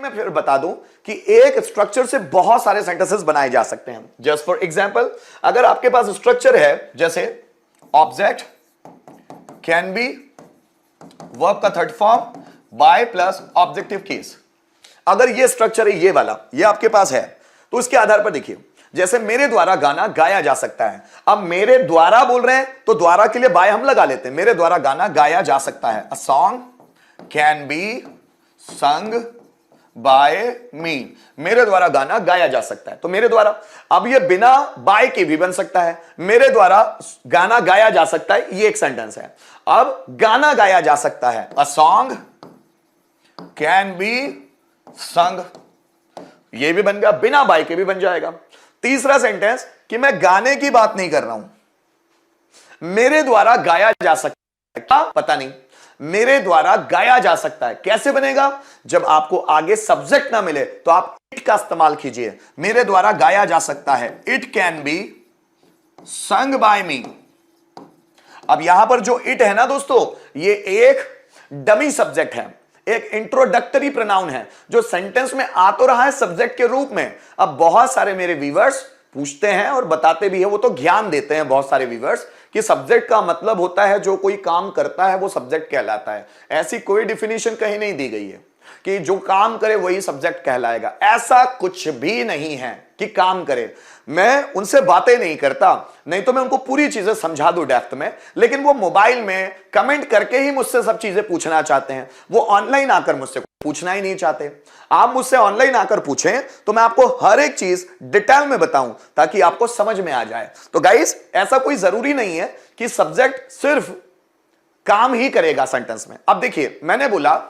मैं फिर बता दूं कि एक स्ट्रक्चर से बहुत सारे सेंटेंसेस बनाए जा सकते हैं। जस्ट फॉर एग्जांपल, अगर आपके पास स्ट्रक्चर है जैसे ऑब्जेक्ट कैन बी वर्ब का third form by plus objective case, अगर ये स्ट्रक्चर है ये वाला, ये आपके पास है, तो इसके आधार पर देखिए, जैसे मेरे द्वारा गाना गाया जा सकता है। अब मेरे द्वारा बोल रहे हैं तो द्वारा के लिए बाय हम लगा लेते हैं, मेरे द्वारा गाना गाया जा सकता है। A song can be sung by me, मेरे द्वारा गाना गाया जा सकता है, तो मेरे द्वारा। अब ये बिना बाय के भी बन सकता है, मेरे द्वारा गाना गाया जा सकता है, ये एक सेंटेंस है। अब गाना गाया जा सकता है, अ सॉन्ग कैन बी संग, ये भी बन गया, बिना बाय के भी बन जाएगा। तीसरा सेंटेंस कि मैं गाने की बात नहीं कर रहा हूं, मेरे द्वारा गाया जा सकता है, क्या पता नहीं, मेरे द्वारा गाया जा सकता है। कैसे बनेगा? जब आपको आगे सब्जेक्ट ना मिले तो आप इट का इस्तेमाल कीजिए, मेरे द्वारा गाया जा सकता है, it can be sung by me. अब यहां पर जो इट है ना दोस्तों, ये एक डमी सब्जेक्ट है, एक इंट्रोडक्टरी प्रोनाउन है जो सेंटेंस में आ तो रहा है सब्जेक्ट के रूप में। अब बहुत सारे मेरे व्यूअर्स पूछते हैं और बताते भी हैं, वो तो ज्ञान देते हैं बहुत सारे व्यूअर्स कि सब्जेक्ट का मतलब होता है जो कोई काम करता है वो सब्जेक्ट कहलाता है। ऐसी कोई डिफिनीशन कहीं नहीं दी गई है कि जो काम करे वही सब्जेक्ट कहलाएगा, ऐसा कुछ भी नहीं है कि काम करे। मैं उनसे बातें नहीं करता, नहीं तो मैं उनको पूरी चीजें समझा दूं डेप्थ में, लेकिन वो मोबाइल में कमेंट करके ही मुझसे सब चीजें पूछना चाहते हैं, वो ऑनलाइन आकर मुझसे पूछना ही नहीं चाहते। आप मुझसे ऑनलाइन आकर पूछें तो मैं आपको हर एक चीज डिटेल में बताऊं ताकि आपको समझ में आ जाए। तो गाइस, ऐसा कोई जरूरी नहीं है कि सब्जेक्ट सिर्फ काम ही करेगा सेंटेंस में। अब देखिए, मैंने बोला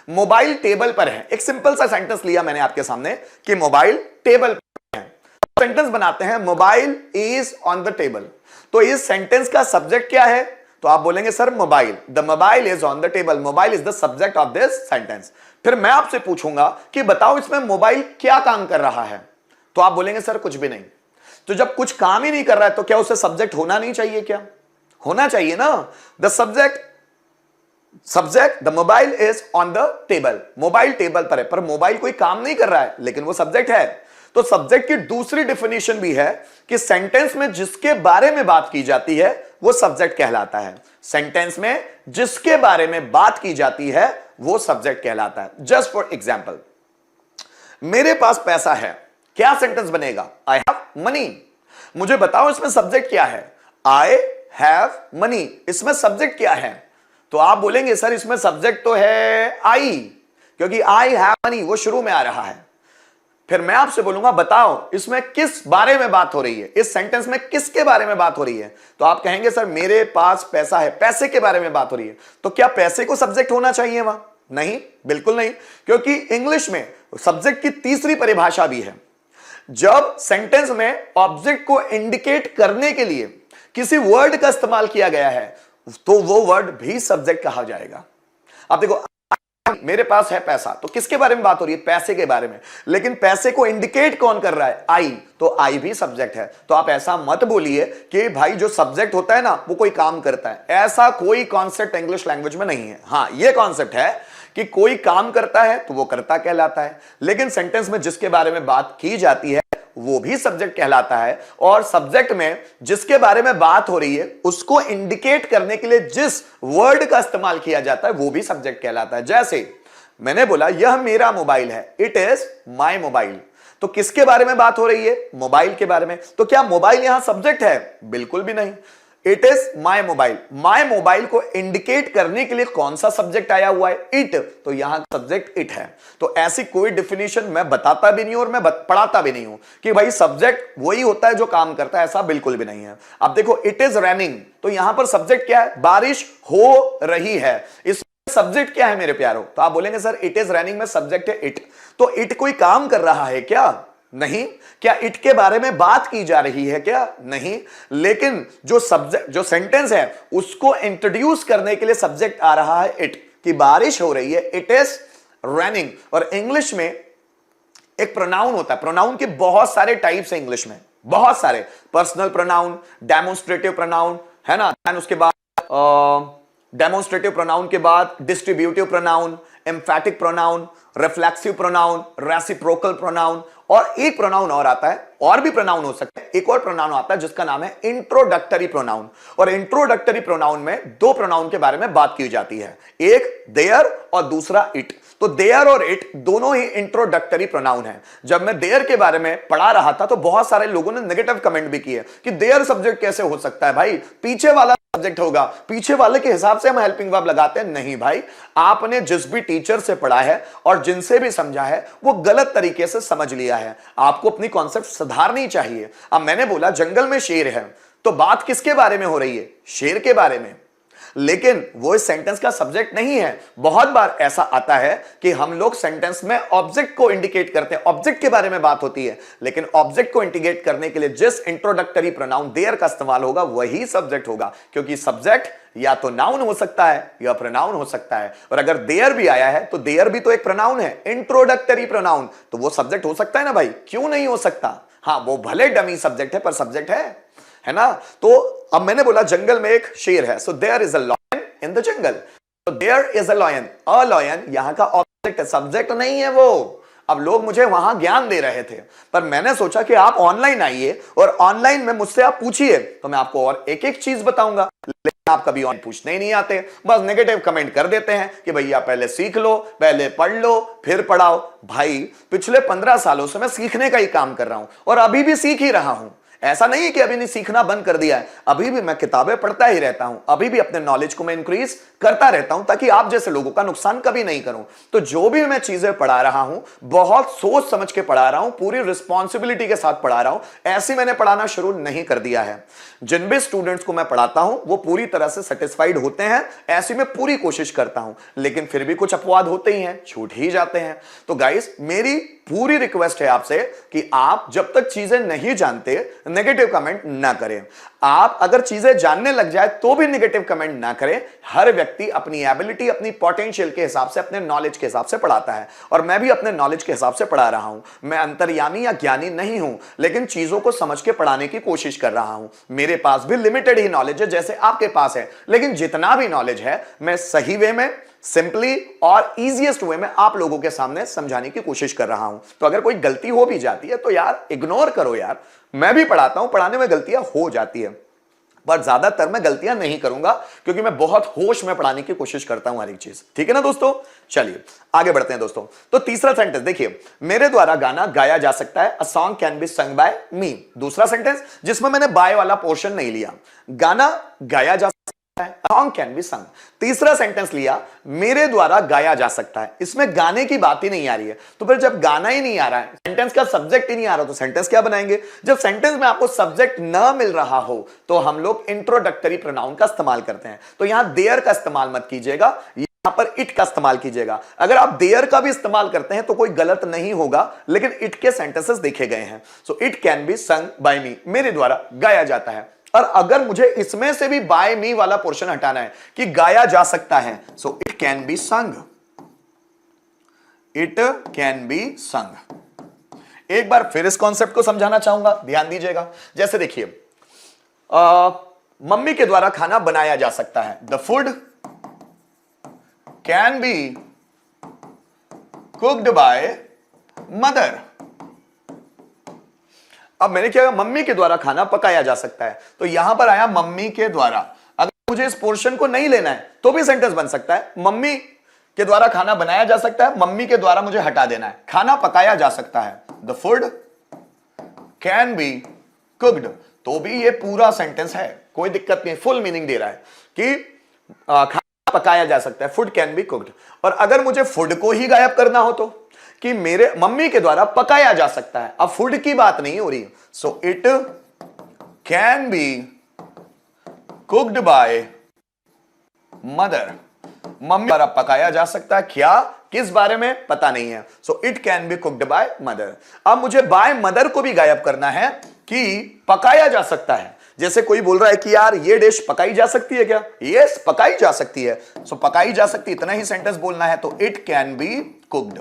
मोबाइल टेबल पर है, एक सिंपल सा सेंटेंस लिया मैंने आपके सामने कि मोबाइल टेबल पर है। सेंटेंस बनाते हैं mobile is on the table, तो इस सेंटेंस का सब्जेक्ट क्या है? तो आप बोलेंगे sir mobile, the mobile is on the table, mobile is the subject of this sentence. फिर मैं आपसे पूछूंगा कि बताओ इसमें मोबाइल क्या काम कर रहा है, तो आप बोलेंगे सर कुछ भी नहीं। तो जब कुछ काम ही नहीं कर रहा है तो क्या उसे सब्जेक्ट होना नहीं चाहिए? क्या होना चाहिए ना। The subject the mobile is on the table, mobile table पर है, पर मोबाइल कोई काम नहीं कर रहा है लेकिन वो सब्जेक्ट है। तो सब्जेक्ट की दूसरी डिफिनेशन भी है कि सेंटेंस में जिसके बारे में बात की जाती है वो सब्जेक्ट कहलाता है। सेंटेंस में जिसके बारे में बात की जाती है वो सब्जेक्ट कहलाता है। जस्ट फॉर एग्जाम्पल, मेरे पास पैसा है, क्या सेंटेंस बनेगा? I have money. मुझे बताओ इसमें सब्जेक्ट क्या है? आई हैव मनी, इसमें सब्जेक्ट क्या है? तो आप बोलेंगे सर इसमें सब्जेक्ट तो है आई, क्योंकि आई हैव मनी वो शुरू में आ रहा है। फिर मैं आपसे बोलूंगा बताओ इसमें किस बारे में बात हो रही है, इस सेंटेंस में किसके बारे में बात हो रही है? तो आप कहेंगे सर मेरे पास पैसा है, पैसे के बारे में बात हो रही है। तो क्या पैसे को सब्जेक्ट होना चाहिए वहां? नहीं, बिल्कुल नहीं, क्योंकि इंग्लिश में सब्जेक्ट की तीसरी परिभाषा भी है। जब सेंटेंस में ऑब्जेक्ट को इंडिकेट करने के लिए किसी वर्ड का इस्तेमाल किया गया है तो वो वर्ड भी सब्जेक्ट कहा जाएगा। अब देखो, मेरे पास है पैसा, तो किसके बारे में बात हो रही है? पैसे के बारे में, लेकिन पैसे को इंडिकेट कौन कर रहा है? आई, तो आई भी सब्जेक्ट है। तो आप ऐसा मत बोलिए कि भाई जो सब्जेक्ट होता है ना वो कोई काम करता है, ऐसा कोई कॉन्सेप्ट इंग्लिश लैंग्वेज में नहीं है। हाँ, ये कॉन्सेप्ट है कि कोई काम करता है तो वो कर्ता कहलाता है, लेकिन सेंटेंस में जिसके बारे में बात की जाती है वो भी सब्जेक्ट कहलाता है। और सब्जेक्ट में जिसके बारे में बात हो रही है उसको इंडिकेट करने के लिए जिस वर्ड का इस्तेमाल किया जाता है वो भी सब्जेक्ट कहलाता है। जैसे मैंने बोला यह मेरा मोबाइल है, इट इज माई मोबाइल, तो किसके बारे में बात हो रही है? मोबाइल के बारे में। तो क्या मोबाइल यहां सब्जेक्ट है? बिल्कुल भी नहीं। It is my mobile, my mobile को इंडिकेट करने के लिए कौन सा सब्जेक्ट आया हुआ है? इट, तो यहां सब्जेक्ट इट है। तो ऐसी कोई डिफिनेशन मैं बताता भी नहीं और मैं पढ़ाता भी नहीं हूं कि भाई सब्जेक्ट वही होता है जो काम करता है, ऐसा बिल्कुल भी नहीं है। अब देखो इट इज रेनिंग, तो यहां पर सब्जेक्ट क्या है? बारिश हो रही है। इस सब्जेक्ट क्या है मेरे प्यारो? तो आप बोलेंगे सर इट इज रनिंग में सब्जेक्ट है इट, तो इट कोई काम कर रहा है क्या? नहीं। क्या इट के बारे में बात की जा रही है क्या? नहीं। लेकिन जो सब्जेक्ट, जो सेंटेंस है उसको इंट्रोड्यूस करने के लिए सब्जेक्ट आ रहा है इट, कि बारिश हो रही है, इट इज रनिंग। और इंग्लिश में एक प्रोनाउन होता है, प्रोनाउन के बहुत सारे टाइप्स हैं इंग्लिश में, बहुत सारे। पर्सनल प्रोनाउन, डेमोन्स्ट्रेटिव प्रोनाउन, है ना, उसके बाद डेमोन्स्ट्रेटिव प्रोनाउन के बाद distributive pronoun, एम्फैटिक pronoun, reflexive pronoun, reciprocal pronoun, और एक प्रोनाउन और आता है, और भी प्रोनाउन हो सकते हैं, एक और प्रोनाउन आता है जिसका नाम है इंट्रोडक्टरी प्रोनाउन। और इंट्रोडक्टरी प्रोनाउन में दो प्रोनाउन के बारे में बात की जाती है, एक देयर और दूसरा इट। तो देयर और इट दोनों ही इंट्रोडक्टरी प्रोनाउन है। जब मैं देयर के बारे में पढ़ा रहा था तो बहुत सारे लोगों ने नेगेटिव कमेंट भी किए कि देयर सब्जेक्ट कैसे हो सकता है भाई, पीछे वाला सब्जेक्ट होगा, पीछे वाले के हिसाब से हम हेल्पिंग वर्ब लगाते हैं। नहीं भाई, आपने जिस भी टीचर से पढ़ा है और जिनसे भी समझा है वो गलत तरीके से समझ लिया है। आपको अपनी कॉन्सेप्ट सुधारनी चाहिए। अब मैंने बोला जंगल में शेर है, तो बात किसके बारे में हो रही है? शेर के बारे में। लेकिन वो इस सेंटेंस का सब्जेक्ट नहीं है। बहुत बार ऐसा आता है कि हम लोग सेंटेंस में ऑब्जेक्ट को इंडिकेट करते हैं, ऑब्जेक्ट के बारे में बात होती है, लेकिन ऑब्जेक्ट को इंडिकेट करने के लिए जिस इंट्रोडक्टरी प्रोनाउन देयर का इस्तेमाल होगा वही सब्जेक्ट होगा, क्योंकि सब्जेक्ट या तो नाउन हो सकता है या प्रोनाउन हो सकता है। और अगर देयर भी आया है तो देयर भी तो एक प्रोनाउन है, इंट्रोडक्टरी प्रोनाउन, तो वो सब्जेक्ट हो सकता है ना भाई, क्यों नहीं हो सकता? हाँ, वो भले डमी सब्जेक्ट है पर सब्जेक्ट है ना। तो अब मैंने बोला जंगल में एक शेर है, so there is a lion in the jungle. तो देयर इज अ लॉयन, यहां का ऑब्जेक्ट है, सब्जेक्ट नहीं है वो। अब लोग मुझे वहां ज्ञान दे रहे थे, पर मैंने सोचा कि आप ऑनलाइन आइए और ऑनलाइन में मुझसे आप पूछिए, तो मैं आपको और एक एक चीज बताऊंगा। लेकिन आप कभी ऑन पूछने ही नहीं आते, बस नेगेटिव कमेंट कर देते हैं कि भैया पहले सीख लो, पहले पढ़ लो, फिर पढ़ाओ। भाई पिछले 15 सालों से मैं सीखने का ही काम कर रहा हूं और अभी भी सीख ही रहा हूं। ऐसा नहीं है कि अभी नहीं सीखना बंद कर दिया है, अभी भी मैं किताबें पढ़ता ही रहता हूं, अभी भी अपने नॉलेज को मैं इंक्रीज करता रहता हूं, ताकि आप जैसे लोगों का नुकसान कभी नहीं करूं। तो जो भी मैं चीजें पढ़ा रहा हूं बहुत सोच समझ के पढ़ा रहा हूं, पूरी रिस्पॉन्सिबिलिटी के साथ पढ़ा रहा हूं। ऐसे मैंने पढ़ाना शुरू नहीं कर दिया है। जिन भी स्टूडेंट्स को मैं पढ़ाता हूं वो पूरी तरह से सेटिस्फाइड होते हैं, ऐसी मैं पूरी कोशिश करता हूं, लेकिन फिर भी कुछ अपवाद होते ही हैं, छूट ही जाते हैं। तो गाइस मेरी पूरी रिक्वेस्ट है आपसे कि आप जब तक चीजें नहीं जानते नेगेटिव कमेंट ना करें। आप अगर चीजें जानने लग जाए तो भी नेगेटिव कमेंट ना करें। हर व्यक्ति अपनी एबिलिटी, अपनी पोटेंशियल के हिसाब से, अपने नॉलेज के हिसाब से पढ़ाता है, और मैं भी अपने नॉलेज के हिसाब से पढ़ा रहा हूं। मैं अंतर्यामी या ज्ञानी नहीं हूं, लेकिन चीजों को समझ के पढ़ाने की कोशिश कर रहा हूं। मेरे पास भी लिमिटेड ही नॉलेज है जैसे आपके पास है, लेकिन जितना भी नॉलेज है मैं सही वे में, सिंपली और इजीएस्ट वे में आप लोगों के सामने समझाने की कोशिश कर रहा हूं। तो अगर कोई गलती हो भी जाती है तो यार इग्नोर करो यार, मैं भी पढ़ाता हूं, पढ़ाने में गलतियां हो जाती है, पर ज्यादातर मैं गलतियां नहीं करूंगा, क्योंकि मैं बहुत होश में पढ़ाने की कोशिश करता हूं हर एक चीज। ठीक है ना दोस्तों, चलिए आगे बढ़ते हैं दोस्तों। तो तीसरा सेंटेंस देखिए, मेरे द्वारा गाना गाया जा सकता है, a song can be sung by me. दूसरा सेंटेंस जिसमें मैंने बाय वाला पोर्शन नहीं लिया, गाना गाया जा सॉन्ग कैन बी संग। तीसरा सेंटेंस लिया, मेरे द्वारा गाया जा सकता है, इसमें गाने की बात ही नहीं आ रही है। तो फिर जब गाना ही नहीं आ रहा है, सेंटेंस का सब्जेक्ट ही नहीं आ रहा, तो सेंटेंस क्या बनाएंगे? जब सेंटेंस में आपको सब्जेक्ट ना मिल रहा हो तो हम लोग इंट्रोडक्टरी प्रोनाउन का इस्तेमाल करते हैं। तो यहां देयर का इस्तेमाल मत कीजिएगा, यहां पर इट का इस्तेमाल कीजिएगा। अगर आप देयर का भी इस्तेमाल करते हैं तो कोई गलत नहीं होगा, लेकिन इट के सेंटेंसेस देखे गए हैं। So it can be sung by me, मेरे द्वारा गाया जाता है। और अगर मुझे इसमें से भी बाय मी वाला पोर्शन हटाना है कि गाया जा सकता है, सो इट कैन बी संग, इट कैन बी संग। एक बार फिर इस कॉन्सेप्ट को समझाना चाहूंगा, ध्यान दीजिएगा। जैसे देखिए, मम्मी के द्वारा खाना बनाया जा सकता है, the food can be cooked by mother. अब मैंने क्या कहा? मम्मी के द्वारा खाना पकाया जा सकता है, तो यहां पर आया मम्मी के द्वारा। अगर मुझे इस पोर्शन को नहीं लेना है तो भी सेंटेंस बन सकता है, मम्मी के द्वारा खाना बनाया जा सकता है, मम्मी के द्वारा मुझे हटा देना है, खाना पकाया जा सकता है, the food can be cooked, तो भी ये पूरा सेंटेंस है, कोई दिक्कत नहीं, फुल मीनिंग दे रहा है कि खाना पकाया जा सकता है, फूड कैन बी कुक्ड। और अगर मुझे फूड को ही गायब करना हो तो, कि मेरे मम्मी के द्वारा पकाया जा सकता है, अब फूड की बात नहीं हो रही, सो it can be cooked by mother, mummy द्वारा पकाया जा सकता है, क्या किस बारे में पता नहीं है, सो it can be cooked by mother. अब मुझे बाय मदर को भी गायब करना है कि पकाया जा सकता है। जैसे कोई बोल रहा है कि यार ये डिश पकाई जा सकती है क्या? यस, पकाई जा सकती है, सो पकाई जा सकती, इतना ही सेंटेंस बोलना है, तो it can be cooked,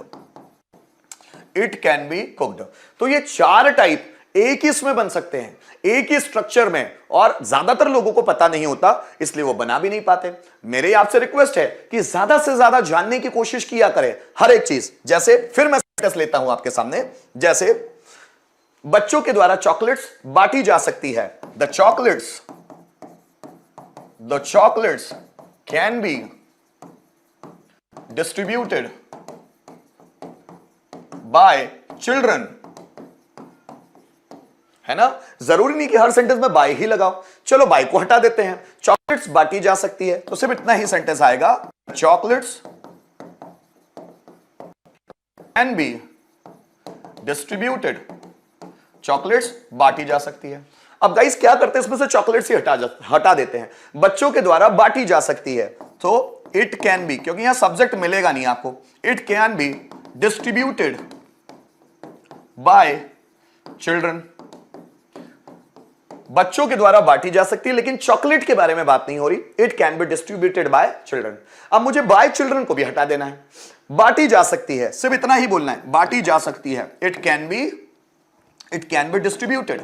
it can be cooked. तो ये चार टाइप एक ही इसमें बन सकते हैं, एक ही स्ट्रक्चर में, और ज्यादातर लोगों को पता नहीं होता, इसलिए वो बना भी नहीं पाते। मेरे आपसे रिक्वेस्ट है कि ज्यादा से ज्यादा जानने की कोशिश किया करें हर एक चीज। जैसे फिर मैं सेंटेंस लेता हूं आपके सामने, जैसे बच्चों के द्वारा चॉकलेट्स बांटी जा सकती है। The chocolates can be distributed by children, है ना। जरूरी नहीं कि हर सेंटेंस में बाय ही लगाओ, चलो बाय को हटा देते हैं, चॉकलेट्स बांटी जा सकती है, तो सिर्फ इतना ही सेंटेंस आएगा, chocolates can be distributed, chocolates बांटी जा सकती है। अब गाइस क्या करते हैं, इसमें से चॉकलेट्स ही हटा देते हैं, बच्चों के द्वारा बांटी जा सकती है, तो इट कैन बी, क्योंकि यहां सब्जेक्ट मिलेगा नहीं आपको, it can be distributed by children, बच्चों के द्वारा बांटी जा सकती है, लेकिन चॉकलेट के बारे में बात नहीं हो रही, it can be distributed by children. अब मुझे बाय चिल्ड्रन को भी हटा देना है, बांटी जा सकती है, सिर्फ इतना ही बोलना है, बांटी जा सकती है, इट कैन बी डिस्ट्रीब्यूटेड।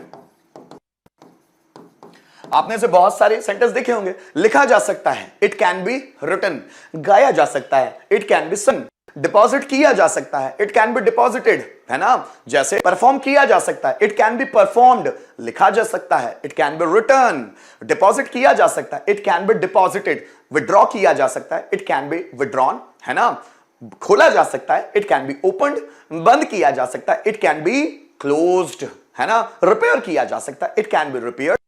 आपने से बहुत सारे सेंटेंस देखे होंगे, लिखा जा सकता है, इट कैन बी रिटन, गाया जा सकता है, इट कैन बी सं, डिपॉजिट किया जा सकता है, इट कैन बी डिपॉजिटेड, है ना। जैसे परफॉर्म किया जा सकता है, इट कैन बी परफॉर्म्ड, लिखा जा सकता है, it can B return, deposit किया जा सकता है, it can be deposited, withdraw किया जा सकता है, इट कैन बी विड्रॉन, है ना। खोला जा सकता है, इट कैन बी ओपन्ड, बंद किया जा सकता है, इट कैन बी क्लोज्ड, है ना। रिपेयर किया जा सकता है, इट कैन बी रिपेयर्ड,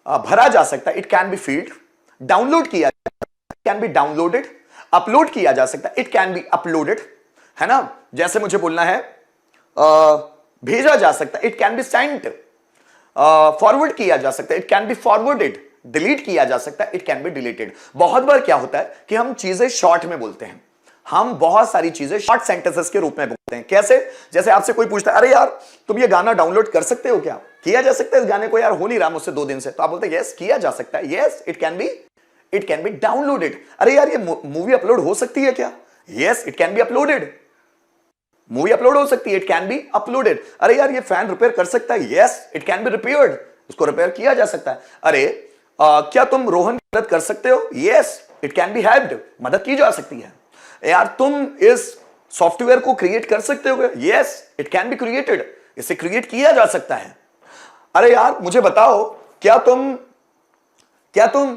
भरा जा सकता है, it can B field, download किया जा सकता है, it can be downloaded, upload किया जा सकता है, इट कैन बी अपलोडेड, है ना। जैसे मुझे बोलना है भेजा जा सकता है, it can be sent, forward किया जा सकता है, it can be forwarded, delete किया जा सकता है, इट कैन बी डिलीटेड। बहुत बार क्या होता है कि हम चीजें शॉर्ट में बोलते हैं, हम बहुत सारी चीजें शॉर्ट सेंटेंसेस के रूप में बोलते हैं। कैसे, जैसे आपसे कोई पूछता है, अरे यार तुम ये गाना डाउनलोड कर सकते हो क्या, किया जा सकता है इस गाने को, यार हो नहीं रहा मुझसे 2 दिन से, तो आप बोलते हैं यस किया जा सकता है, yes it can be downloaded. अरे यार ये मूवी अपलोड हो सकती है क्या, yes it can be uploaded, movie upload हो सकती है, इट कैन बी अपलोडेड। अरे यार ये फैन रिपेयर कर सकता है, yes it can B repaired, उसको रिपेयर किया जा सकता है। अरे क्या तुम रोहन की मदद कर सकते हो, yes it can be helped, मदद की जा सकती है। यार तुम इस सॉफ्टवेयर को क्रिएट कर सकते हो, yes it can be created, इसे क्रिएट किया जा सकता है। अरे यार मुझे बताओ क्या तुम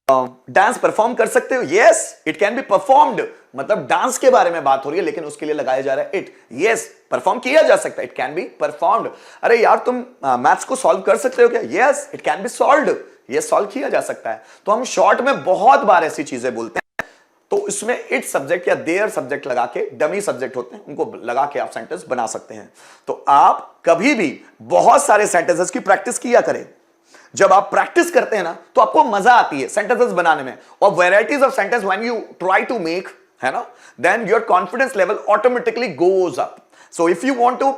डांस परफॉर्म कर सकते हो, yes it can be performed, मतलब डांस के बारे में बात हो रही है लेकिन उसके लिए लगाया जा रहा है इट, यस परफॉर्म किया जा सकता है, इट कैन बी परफॉर्म्ड। अरे यार तुम मैथ्स को सॉल्व कर सकते हो क्या, yes it can B solved, ये सॉल्व किया जा सकता है। तो हम शॉर्ट में बहुत बार ऐसी चीजें बोलते हैं, तो इसमें इट सब्जेक्ट या देयर सब्जेक्ट लगा के, डमी सब्जेक्ट होते हैं उनको लगा के आप सेंटेंस बना सकते हैं। तो आप कभी भी बहुत सारे सेंटेंसेस की प्रैक्टिस किया करें, जब आप प्रैक्टिस करते हैं ना तो आपको मजा आती है सेंटेंसेस बनाने में, और varieties of sentence when you try to make, है ना, then your confidence level automatically goes up. So if you want to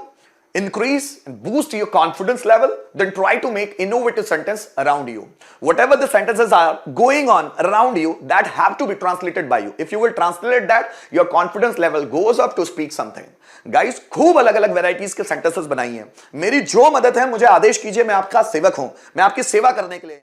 increase and boost your confidence level, then try to make innovative sentence around you. Whatever the sentences are going on around you, that have to be translated by you. If you will translate that, your confidence level goes up to speak something. Guys, खूब अलग अलग varieties के sentences बनाई हैं। मेरी जो मदद है मुझे आदेश कीजिए, मैं आपका सेवक हूं, मैं आपकी सेवा करने के लिए